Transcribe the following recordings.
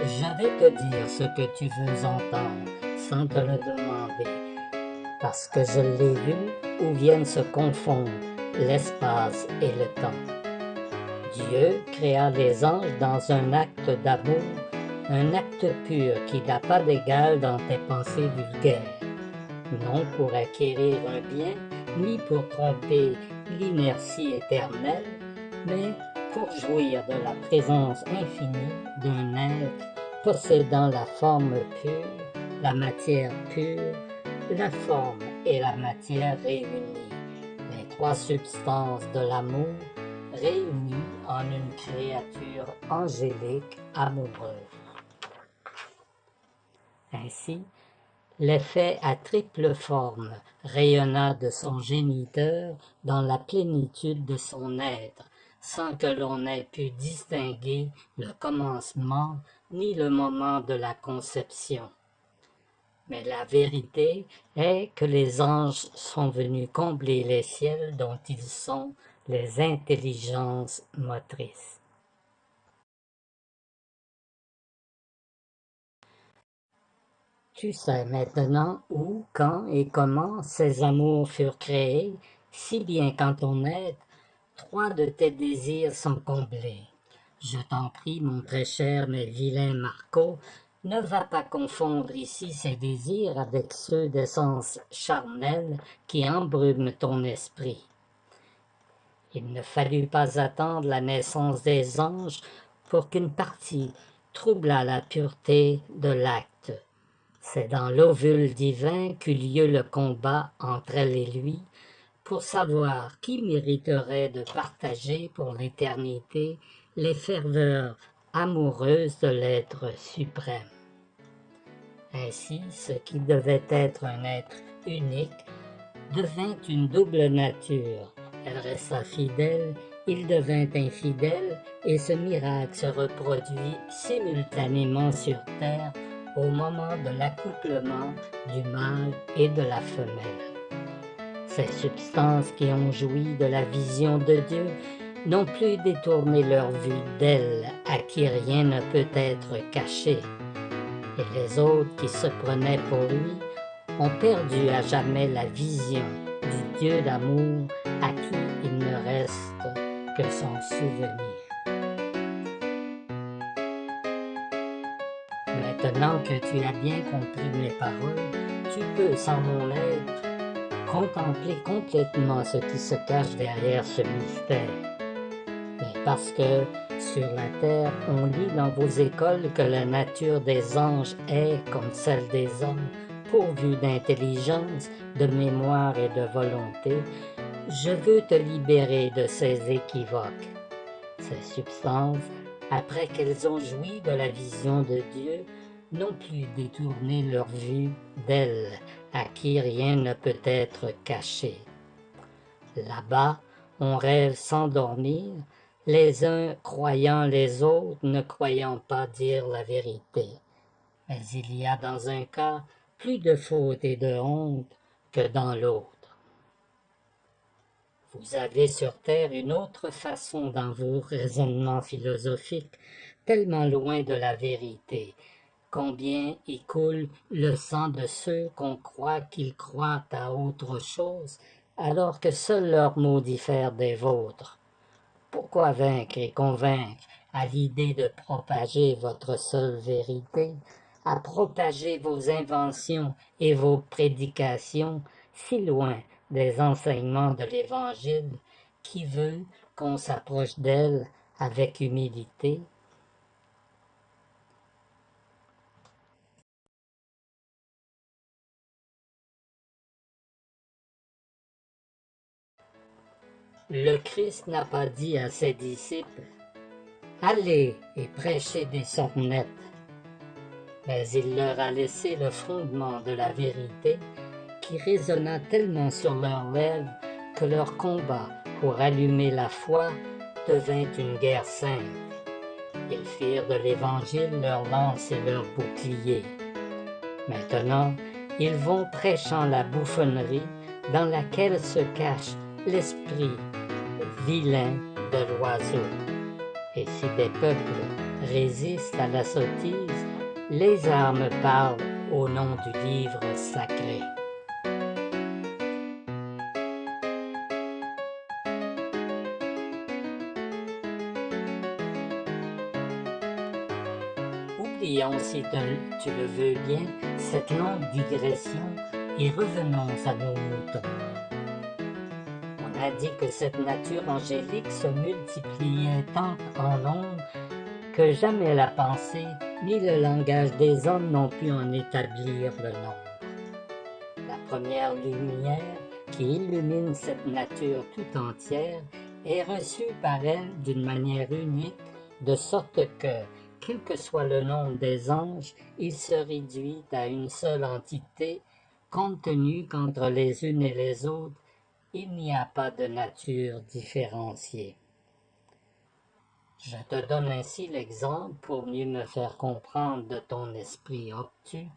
Je vais te dire ce que tu veux entendre sans te le demander, parce que je l'ai vu où viennent se confondre l'espace et le temps. Dieu créa les anges dans un acte d'amour, un acte pur qui n'a pas d'égal dans tes pensées vulgaires, non pour acquérir un bien, ni pour tromper l'inertie éternelle, mais pour jouir de la présence infinie d'un être possédant la forme pure, la matière pure, la forme et la matière réunies, les trois substances de l'amour réunies en une créature angélique amoureuse. Ainsi, l'effet à triple forme rayonna de son géniteur dans la plénitude de son être, sans que l'on ait pu distinguer le commencement ni le moment de la conception. Mais la vérité est que les anges sont venus combler les ciels dont ils sont les intelligences motrices. Tu sais maintenant où, quand et comment ces amours furent créés, si bien qu'en ton être, trois de tes désirs sont comblés. Je t'en prie, mon très cher mais vilain Marco, ne va pas confondre ici ces désirs avec ceux d'essence charnelle qui embrument ton esprit. Il ne fallut pas attendre la naissance des anges pour qu'une partie troublât la pureté de l'acte. C'est dans l'ovule divin qu'eut lieu le combat entre elle et lui, pour savoir qui mériterait de partager pour l'éternité les ferveurs amoureuses de l'être suprême. Ainsi, ce qui devait être un être unique devint une double nature. Elle resta fidèle, il devint infidèle, et ce miracle se reproduit simultanément sur terre au moment de l'accouplement du mâle et de la femelle. Ces substances qui ont joui de la vision de Dieu n'ont plus détourné leur vue d'elle à qui rien ne peut être caché. Et les autres qui se prenaient pour lui ont perdu à jamais la vision du Dieu d'amour à qui il ne reste que son souvenir. Maintenant que tu as bien compris mes paroles, tu peux, sans mon aide, contempler complètement ce qui se cache derrière ce mystère. Mais parce que, sur la terre, on lit dans vos écoles que la nature des anges est, comme celle des hommes, pourvue d'intelligence, de mémoire et de volonté, je veux te libérer de ces équivoques. Ces substances, après qu'elles ont joui de la vision de Dieu, n'ont plus détourné leur vue d'elle, à qui rien ne peut être caché. Là-bas, on rêve sans dormir, les uns croyant les autres ne croyant pas dire la vérité. Mais il y a dans un cas plus de faute et de honte que dans l'autre. Vous avez sur terre une autre façon dans vos raisonnements philosophiques, tellement loin de la vérité. Combien y coule le sang de ceux qu'on croit qu'ils croient à autre chose, alors que seuls leurs mots diffèrent des vôtres. Pourquoi vaincre et convaincre à l'idée de propager votre seule vérité, à propager vos inventions et vos prédications si loin des enseignements de l'Évangile qui veut qu'on s'approche d'elle avec humilité? Le Christ n'a pas dit à ses disciples « Allez et prêchez des sornettes », mais il leur a laissé le fondement de la vérité qui résonna tellement sur leurs lèvres que leur combat pour allumer la foi devint une guerre sainte. Ils firent de l'Évangile leur lance et leur bouclier. Maintenant, ils vont prêchant la bouffonnerie dans laquelle se cache l'esprit vilain de l'oiseau. Et si des peuples résiste à la sottise, les armes parlent au nom du livre sacré. Oublions, si tu le veux bien, cette longue digression et revenons à nos moutons. On a dit que cette nature angélique se multipliait tant en nombre que jamais la pensée ni le langage des hommes n'ont pu en établir le nombre. La première lumière qui illumine cette nature tout entière est reçue par elle d'une manière unique, de sorte que, quel que soit le nombre des anges, il se réduit à une seule entité, compte tenu qu'entre les unes et les autres, il n'y a pas de nature différenciée. Je te donne ainsi l'exemple, pour mieux me faire comprendre de ton esprit obtus,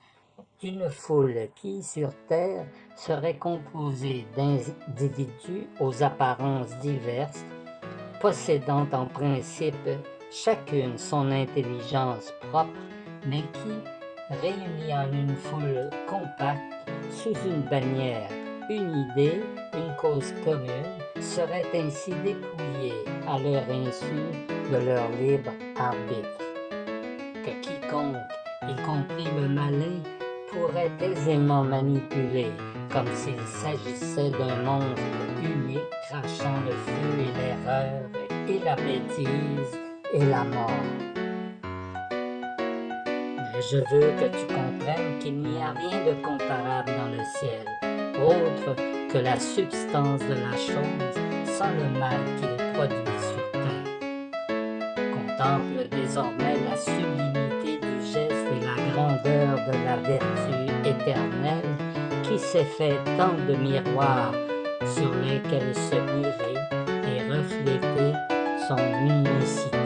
d'une foule qui, sur terre, serait composée d'individus aux apparences diverses, possédant en principe chacune son intelligence propre, mais qui, réunis en une foule compacte, sous une bannière, une idée, une cause commune, seraient ainsi dépouillés à leur insu de leur libre arbitre. Que quiconque, y compris le malin, pourrait aisément manipuler, comme s'il s'agissait d'un monstre unique crachant le feu et l'erreur et la bêtise et la mort. Mais je veux que tu comprennes qu'il n'y a rien de comparable dans le ciel, autre que la substance de la chose sans le mal qu'il produit sur terre. Contemple désormais la sublimité du geste et la grandeur de la vertu éternelle qui s'est fait tant de miroirs sur lesquels se mirer et refléter son unicité.